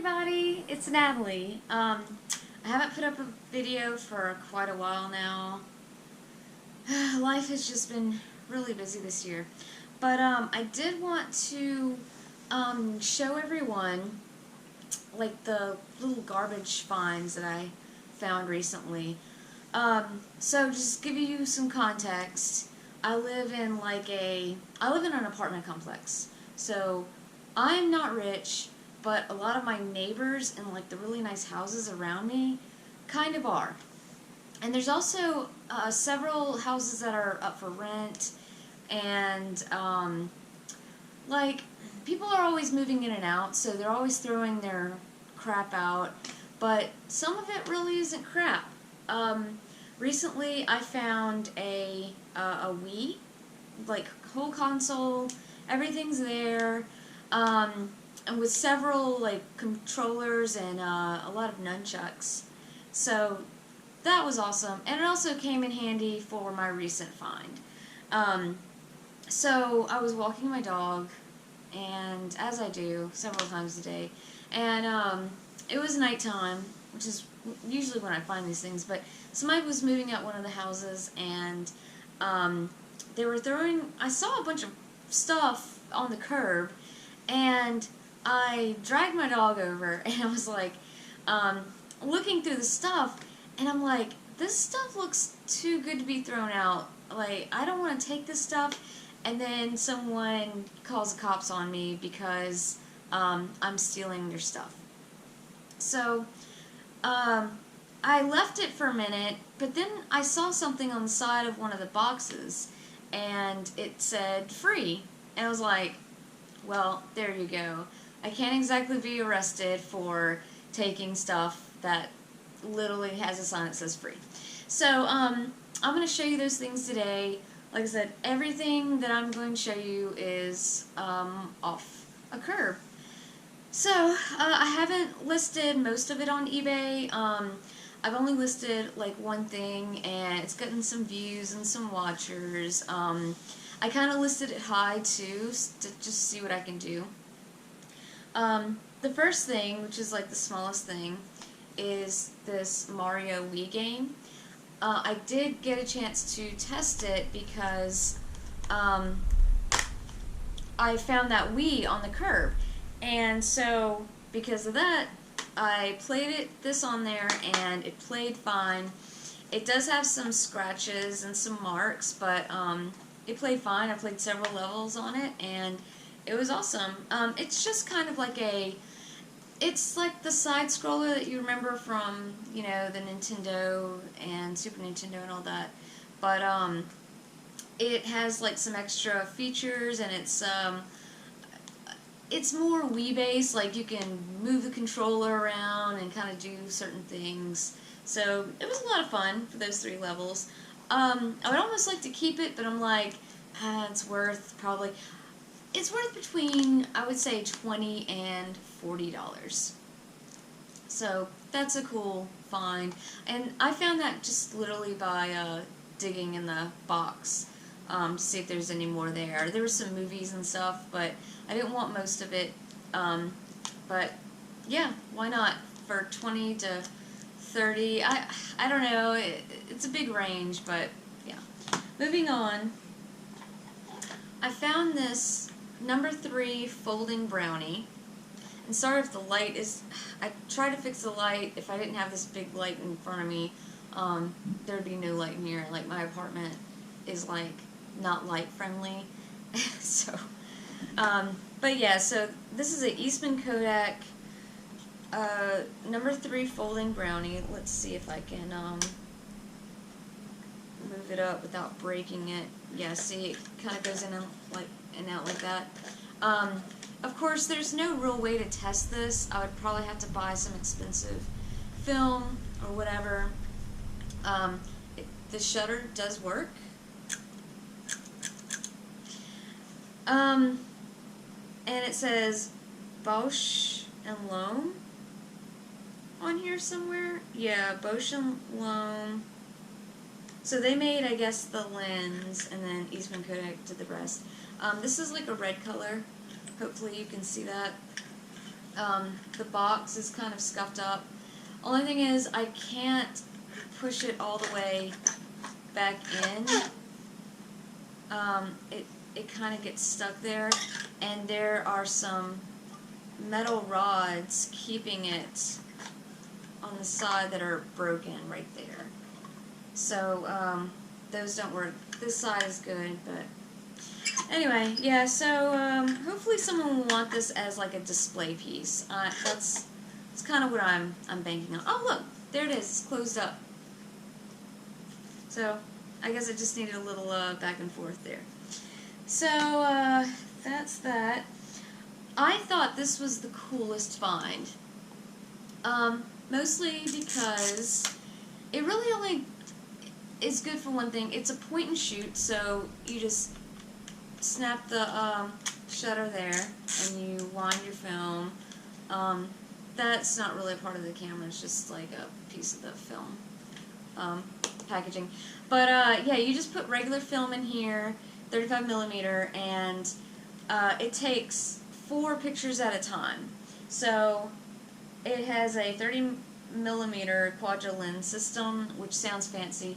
everybody, it's Natalie. I haven't put up a video for quite a while now. Life has just been really busy this year. But I did want to show everyone like the little garbage finds that I found recently. So just give you some context. I live in an apartment complex. So I'm not rich, but a lot of my neighbors in like the really nice houses around me kind of are. And there's also several houses that are up for rent, and like people are always moving in and out, so they're always throwing their crap out, but some of it really isn't crap. Recently I found a Wii, like whole console, everything's there, and with several like controllers and a lot of nunchucks. So that was awesome, and it also came in handy for my recent find. So I was walking my dog, and as I do several times a day, and it was nighttime, which is usually when I find these things, but somebody was moving out one of the houses, and they were throwing, I saw a bunch of stuff on the curb, and I dragged my dog over, and I was like, looking through the stuff, and I'm like, this stuff looks too good to be thrown out. Like, I don't want to take this stuff, and then someone calls the cops on me because I'm stealing their stuff. So, I left it for a minute, but then I saw something on the side of one of the boxes, and it said free, and I was like, well, there you go. I can't exactly be arrested for taking stuff that literally has a sign that says free. So, I'm going to show you those things today. Like I said, everything that I'm going to show you is off a curb. So, I haven't listed most of it on eBay. I've only listed like one thing, and it's gotten some views and some watchers. I kind of listed it high too, to just see what I can do. The first thing, which is like the smallest thing, is this Mario Wii game. I did get a chance to test it because I found that Wii on the curb, and so because of that, I played this on there, and it played fine. It does have some scratches and some marks, but it played fine. I played several levels on it, and it was awesome. It's just kind of like it's like the side scroller that you remember from, you know, the Nintendo and Super Nintendo and all that. But it has like some extra features, and it's more Wii based. Like you can move the controller around and kind of do certain things. So it was a lot of fun for those 3 levels. I would almost like to keep it, but I'm like, it's worth probably. It's worth between, I would say, $20 and $40. So that's a cool find. And I found that just literally by digging in the box to see if there's any more there. There were some movies and stuff, but I didn't want most of it. But yeah, why not? For 20 to 30, I don't know. It's a big range, but yeah. Moving on, I found this number 3 folding brownie, and sorry if the light is, I tried to fix the light. If I didn't have this big light in front of me, there'd be no light in here. Like, my apartment is like not light friendly. So but yeah, so this is a Eastman Kodak number 3 folding brownie. Let's see if I can move it up without breaking it. Yeah, see, it kind of goes in and out like that. Of course, there's no real way to test this. I would probably have to buy some expensive film or whatever. The shutter does work. And it says Bausch and Lomb on here somewhere. Yeah, Bausch and Lomb. So they made, I guess, the lens, and then Eastman Kodak did the rest. This is like a red color. Hopefully you can see that. The box is kind of scuffed up. Only thing is, I can't push it all the way back in. It kind of gets stuck there, and there are some metal rods keeping it on the side that are broken right there. So those don't work. This side is good, but anyway, yeah. So hopefully someone will want this as like a display piece. That's kind of what I'm banking on. Oh look, there it is. It's closed up. So I guess it just needed a little back and forth there. So that's that. I thought this was the coolest find. Mostly because it really only is good for one thing. It's a point and shoot, so you just snap the shutter there and you wind your film. That's not really a part of the camera, it's just like a piece of the film packaging. But yeah, you just put regular film in here, 35mm, and it takes 4 pictures at a time. So it has a 30mm quadro lens system, which sounds fancy.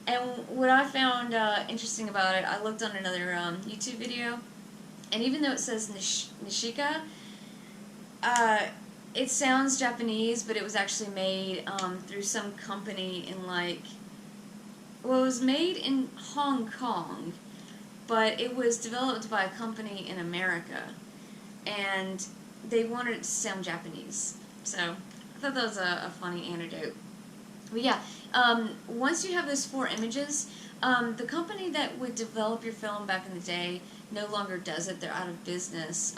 And what I found interesting about it, I looked on another YouTube video, and even though it says Nishika, it sounds Japanese, but it was actually made through some company in well, it was made in Hong Kong, but it was developed by a company in America, and they wanted it to sound Japanese. So I thought that was a funny anecdote. But yeah, once you have those 4 images, the company that would develop your film back in the day no longer does it. They're out of business.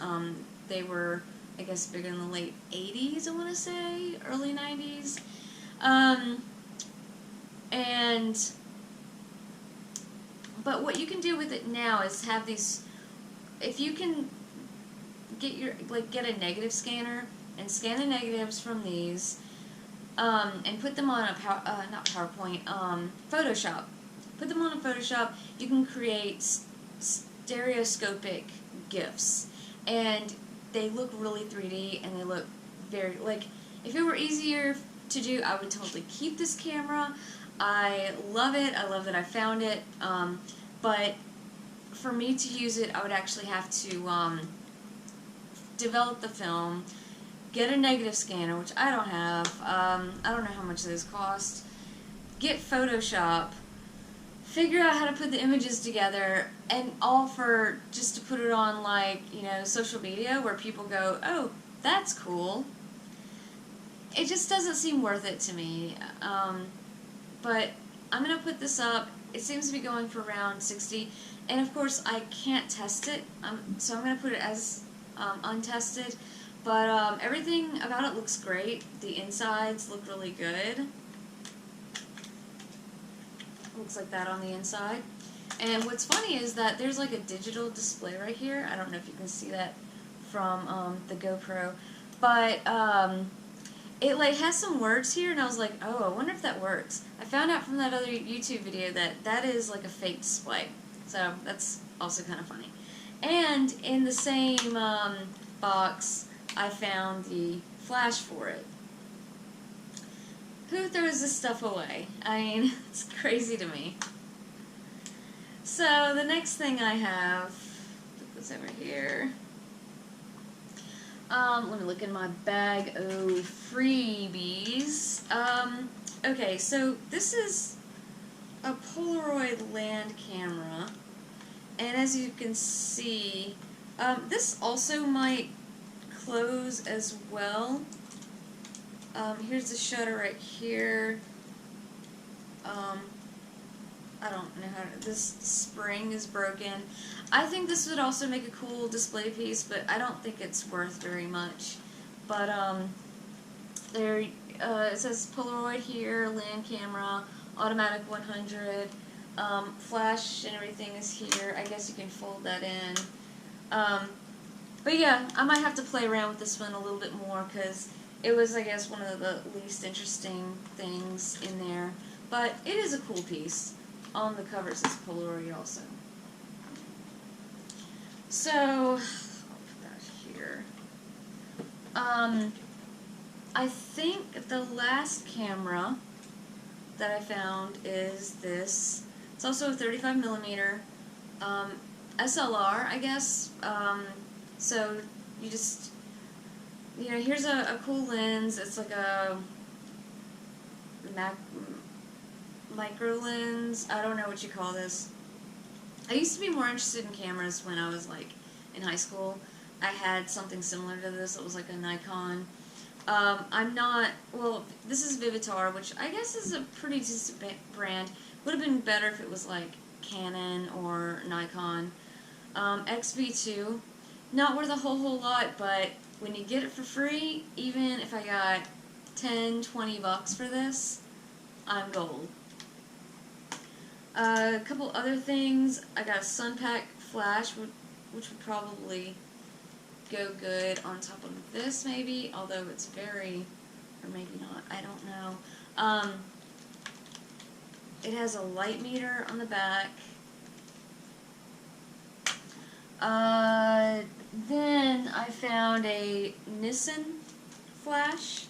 They were, I guess, bigger in the late 80s, I want to say, early 90s. But what you can do with it now is have these, if you can get a negative scanner and scan the negatives from these, and put them on a not PowerPoint, Photoshop. Put them on a Photoshop. You can create stereoscopic GIFs, and they look really 3D, and they look very, if it were easier to do, I would totally keep this camera. I love it. I love that I found it. But for me to use it, I would actually have to develop the film, get a negative scanner, which I don't have. I don't know how much those cost. Get Photoshop, figure out how to put the images together, and all for just to put it on, social media where people go, oh, that's cool. It just doesn't seem worth it to me. But I'm going to put this up. It seems to be going for around 60, and of course I can't test it, so I'm going to put it as untested. But everything about it looks great. The insides look really good. Looks like that on the inside. And what's funny is that there's like a digital display right here. I don't know if you can see that from the GoPro, but it has some words here, and I was like, oh, I wonder if that works. I found out from that other YouTube video that is like a fake display, so that's also kind of funny. And in the same box, I found the flash for it. Who throws this stuff away? I mean, it's crazy to me. So the next thing I have, put this over here. Let me look in my bag of freebies. Okay, so this is a Polaroid Land Camera, and as you can see, this also might close as well. Here's the shutter right here. I don't know how to, this spring is broken. I think this would also make a cool display piece, but I don't think it's worth very much. But there, it says Polaroid here, Land Camera, automatic 100, flash and everything is here. I guess you can fold that in. But yeah, I might have to play around with this one a little bit more, because it was, I guess, one of the least interesting things in there. But it is a cool piece. On the cover it says Polaroid also. So, I'll put that here. I think the last camera that I found is this. It's also a 35mm SLR, I guess. So you just, you know, here's a cool lens. It's like a micro lens. I don't know what you call this. I used to be more interested in cameras when I was like in high school. I had something similar to this. It was like a Nikon. I'm not, well, this is Vivitar, which I guess is a pretty decent brand. Would have been better if it was like Canon or Nikon. XV2, not worth a whole lot, but when you get it for free, even if I got 10, 20 bucks for this, I'm gold. A couple other things. I got a Sunpack Flash, which would probably go good on top of this, maybe, although it's very, or maybe not, I don't know. It has a light meter on the back. Then I found a Nissan Flash,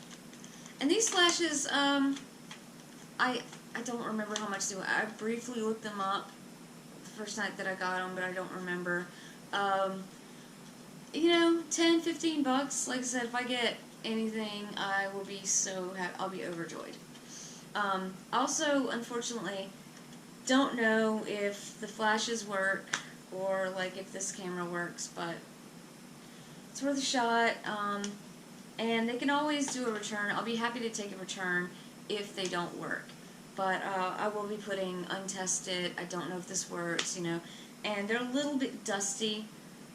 and these flashes, I don't remember how much they were. I briefly looked them up the first night that I got them, but I don't remember. You know, 10, 15 bucks. Like I said, if I get anything, I will be so happy. I'll be overjoyed. Also, unfortunately, don't know if the flashes work or like if this camera works, but it's worth a shot. And they can always do a return. I'll be happy to take a return if they don't work. But I will be putting untested. I don't know if this works, you know. And they're a little bit dusty,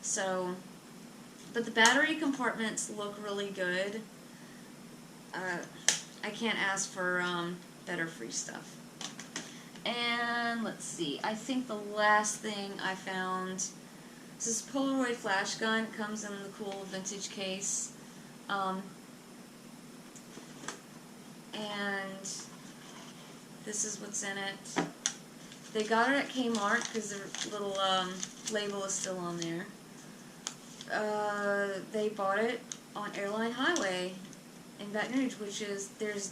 so. But the battery compartments look really good. I can't ask for better free stuff. And let's see, I think the last thing I found is this Polaroid Flash gun. It comes in the cool vintage case. And this is what's in it. They got it at Kmart because the little label is still on there. They bought it on Airline Highway in Baton Rouge, which is, there's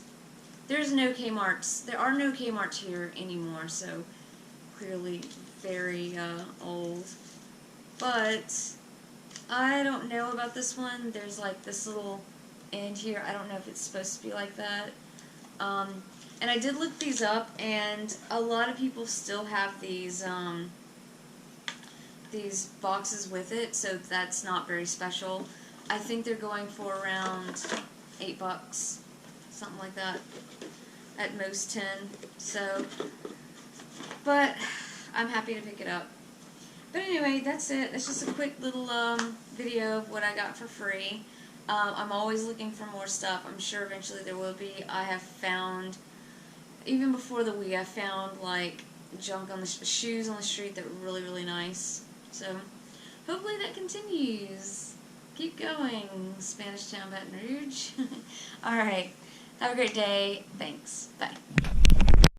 no Kmarts. There are no Kmarts here anymore, so clearly very old. But I don't know about this one. There's like this little end here. I don't know if it's supposed to be like that. And I did look these up, and a lot of people still have these boxes with it, so that's not very special. I think they're going for around 8 bucks, something like that, at most 10. So, but I'm happy to pick it up. But anyway, that's it. It's just a quick little video of what I got for free. I'm always looking for more stuff. I'm sure eventually there will be. I have found, even before the Wii, I found like junk on the shoes on the street that were really, really nice. So, hopefully that continues. Keep going, Spanish Town, Baton Rouge. Alright, have a great day. Thanks. Bye.